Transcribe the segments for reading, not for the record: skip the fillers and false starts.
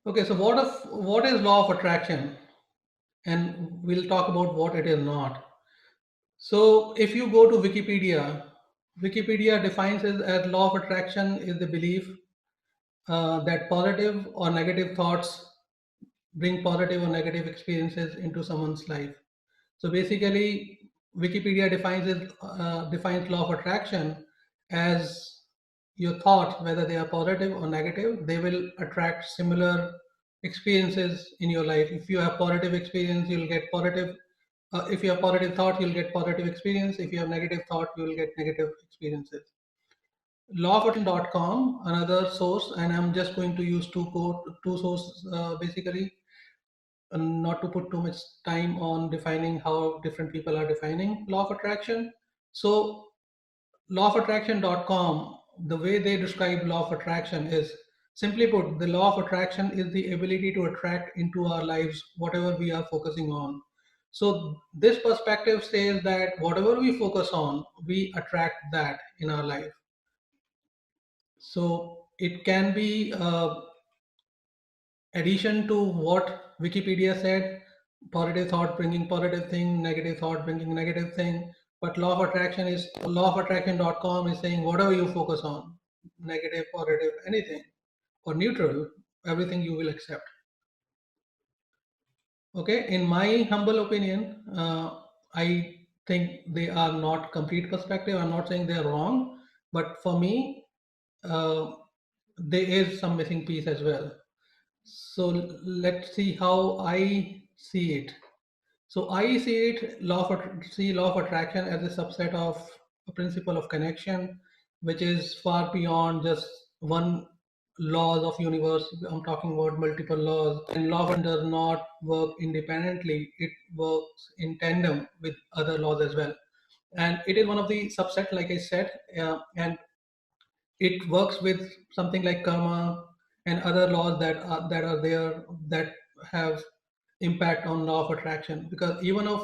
Okay, so what is law of attraction? And we'll talk about what it is not. So if you go to Wikipedia, Wikipedia defines it as law of attraction is the belief that positive or negative thoughts bring positive or negative experiences into someone's life. So basically, Wikipedia defines law of attraction as your thoughts, whether they are positive or negative, they will attract similar experiences in your life. If you have positive experience, you'll get positive. If you have positive thought, you'll get positive experience. If you have negative thought, you will get negative experiences. Lawofattraction.com, another source, and I'm just going to use two sources basically, not to put too much time on defining how different people are defining law of attraction. So lawofattraction.com, the way they describe law of attraction is, simply put, the law of attraction is the ability to attract into our lives whatever we are focusing on. So this perspective says that whatever we focus on, we attract that in our life. So it can be addition to what Wikipedia said, positive thought bringing positive thing, negative thought bringing negative thing. But law of attraction.com is saying whatever you focus on, negative, positive, anything, or neutral, everything you will accept. Okay, in my humble opinion, I think they are not complete perspective. I'm not saying they're wrong, but for me, uh, there is some missing piece as well. So let's see how I see it. So I see law of attraction as a subset of a principle of connection, which is far beyond just one laws of universe. I'm talking about multiple laws, and law of attraction does not work independently. It works in tandem with other laws as well, and it is one of the subset, like I said, and it works with something like karma and other laws that are there that have impact on law of attraction, because even if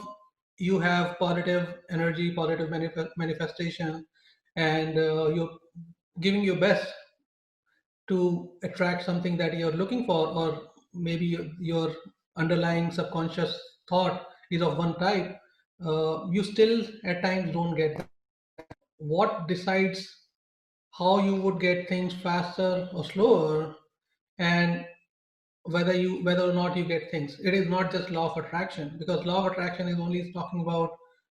you have positive energy, positive manifestation, and you're giving your best to attract something that you're looking for, or maybe your underlying subconscious thought is of one type, you still at times don't get that. What decides how you would get things faster or slower, and whether or not you get things, it is not just law of attraction, because law of attraction is only talking about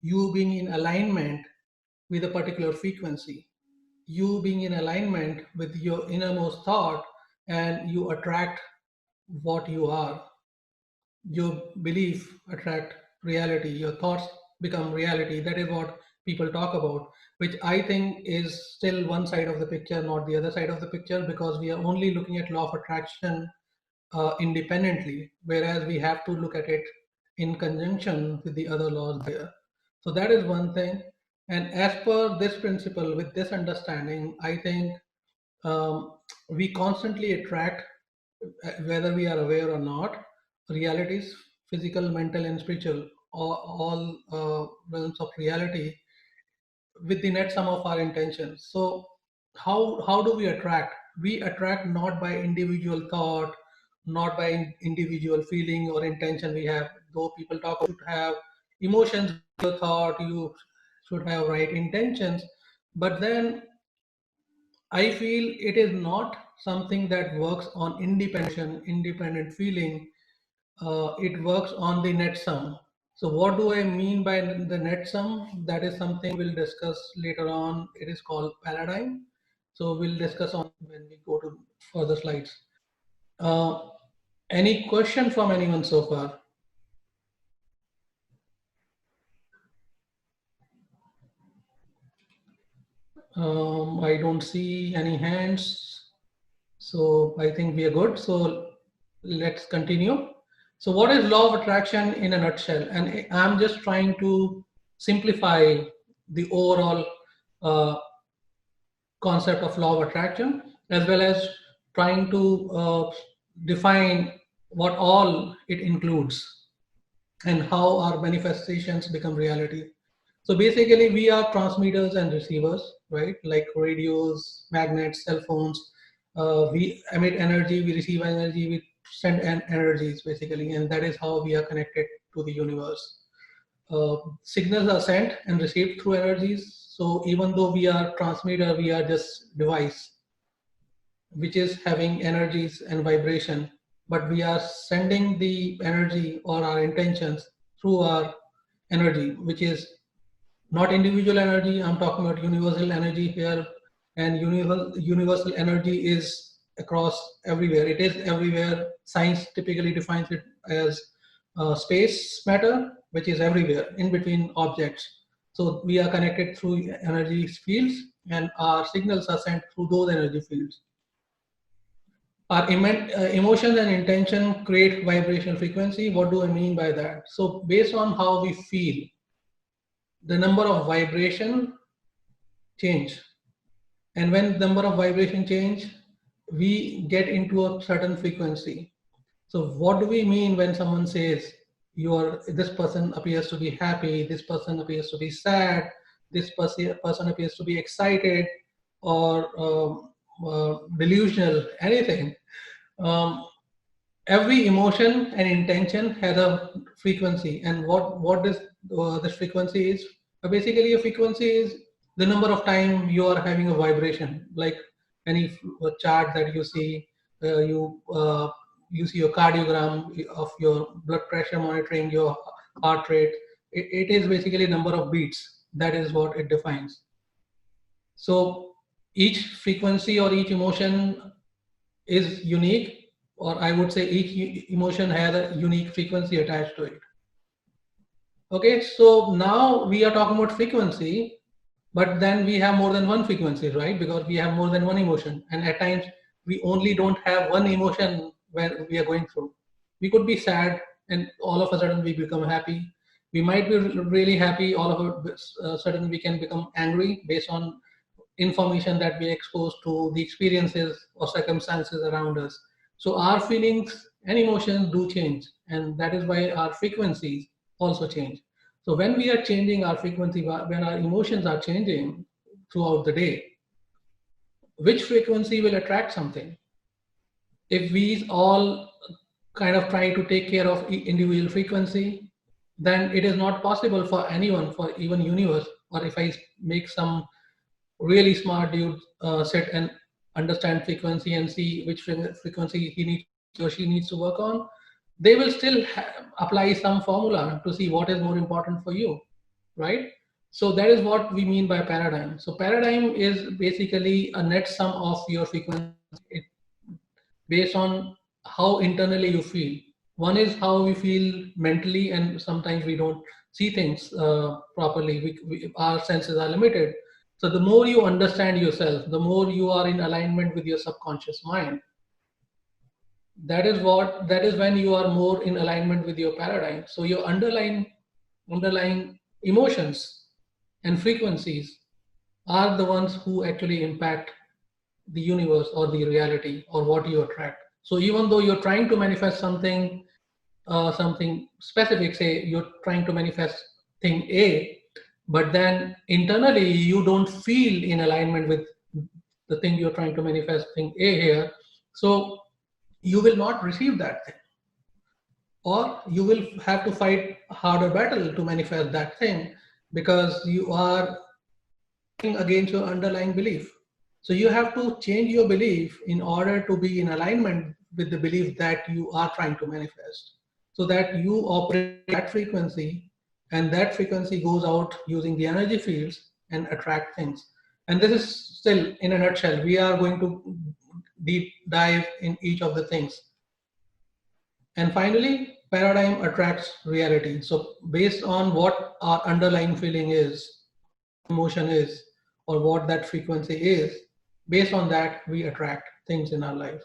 you being in alignment with a particular frequency, you being in alignment with your innermost thought, and you attract what you are. Your belief attract reality, your thoughts become reality. That is what people talk about, which I think is still one side of the picture, not the other side of the picture, because we are only looking at law of attraction independently, whereas we have to look at it in conjunction with the other laws there. So that is one thing. And as per this principle, with this understanding, I think we constantly attract, whether we are aware or not, realities, physical, mental, and spiritual, all realms of reality, with the net sum of our intentions. So how do we attract? We attract not by individual thought, not by individual feeling or intention we have. Though people talk about have emotions, your thought, you should have right intentions, but then I feel it is not something that works on independent feeling. It works on the net sum. So what do I mean by the net sum? That is something we'll discuss later on. It is called paradigm. So we'll discuss on when we go to further slides. Uh, any question from anyone so far? I don't see any hands. So I think we are good. So let's continue. So what is law of attraction in a nutshell? And I'm just trying to simplify the overall uh, concept of law of attraction, as well as trying to define what all it includes and how our manifestations become reality. So basically, we are transmitters and receivers, right? Like radios, magnets, cell phones. We emit energy, we receive energy, we send energies basically, and that is how we are connected to the universe. Signals are sent and received through energies. So even though we are transmitter, we are just device which is having energies and vibration, but we are sending the energy or our intentions through our energy, which is not individual energy. I'm talking about universal energy here, and universal energy is across everywhere. It is everywhere. Science typically defines it as space matter, which is everywhere in between objects. So we are connected through energy fields, and our signals are sent through those energy fields. Our emotions and intention create vibrational frequency. What do I mean by that? So based on how we feel, the number of vibration change. And when number of vibration change, we get into a certain frequency. So what do we mean when someone says this person appears to be happy, this person appears to be sad, this person appears to be excited or delusional, anything. Um, every emotion and intention has a frequency, and what this frequency is, basically a frequency is the number of time you are having a vibration, like any chart that you see. You see your cardiogram of your blood pressure monitoring your heart rate. It is basically number of beats. That is what it defines. So each frequency or each emotion is unique, or I would say each emotion has a unique frequency attached to it. Okay, so now we are talking about frequency, but then we have more than one frequency, right? Because we have more than one emotion, and at times we only don't have one emotion when we are going through. We could be sad, and all of a sudden we become happy. We might be really happy, all of a sudden we can become angry based on information that we expose to the experiences or circumstances around us. So our feelings and emotions do change, and that is why our frequencies also change. So when we are changing our frequency, when our emotions are changing throughout the day, which frequency will attract something? If we all kind of try to take care of individual frequency, then it is not possible for anyone, for even universe, or if I make some really smart dude sit and understand frequency and see which frequency he needs or she needs to work on, they will still apply some formula to see what is more important for you, right? So that is what we mean by paradigm. So paradigm is basically a net sum of your frequency based on how internally you feel. One is how we feel mentally, and sometimes we don't see things properly. Our senses are limited. So the more you understand yourself, the more you are in alignment with your subconscious mind. That is when you are more in alignment with your paradigm. So your underlying emotions and frequencies are the ones who actually impact the universe or the reality or what you attract. So even though you're trying to manifest something specific, say you're trying to manifest thing A, but then internally you don't feel in alignment with the thing you're trying to manifest, thing A here, so you will not receive that thing, or you will have to fight a harder battle to manifest that thing because you are against your underlying belief. So you have to change your belief in order to be in alignment with the belief that you are trying to manifest, so that you operate that frequency, and that frequency goes out using the energy fields and attract things. And this is still in a nutshell. We are going to deep dive in each of the things. And finally, paradigm attracts reality. So based on what our underlying feeling is, emotion is, or what that frequency is, based on that we attract things in our life.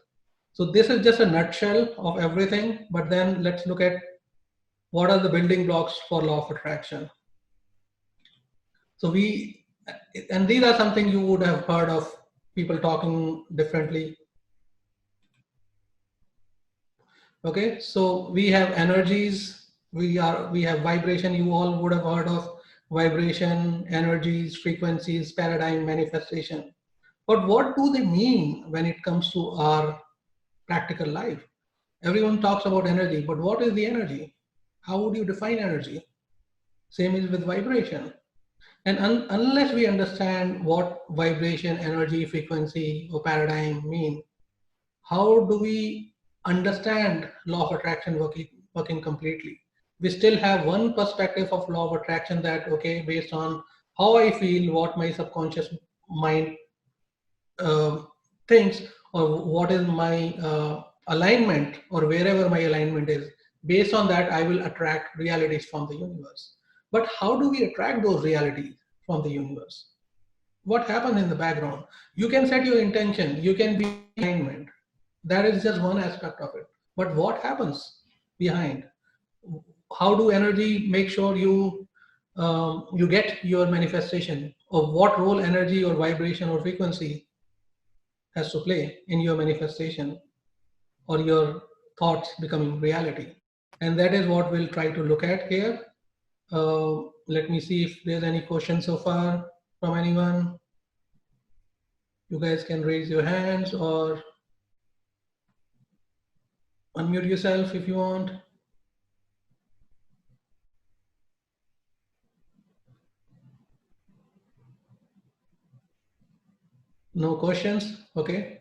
So this is just a nutshell of everything, but then let's look at what are the building blocks for law of attraction. So and these are something you would have heard of people talking differently. Okay, so we have energies, we have vibration. You all would have heard of vibration, energies, frequencies, paradigm, manifestation. But what do they mean when it comes to our practical life? Everyone talks about energy, but what is the energy? How would you define energy? Same is with vibration. And unless we understand what vibration, energy, frequency, or paradigm mean, how do we understand law of attraction working completely? We still have one perspective of law of attraction that, okay, based on how I feel, what my subconscious mind uh, thinks, or what is my alignment, or wherever my alignment is, based on that, I will attract realities from the universe. But how do we attract those realities from the universe? What happens in the background? You can set your intention, you can be in alignment. That is just one aspect of it. But what happens behind? How do energy make sure you get your manifestation? Or what role energy or vibration or frequency has to play in your manifestation or your thoughts becoming reality? And that is what we'll try to look at here. Let me see if there's any questions so far from anyone. You guys can raise your hands or unmute yourself if you want. No questions? Okay.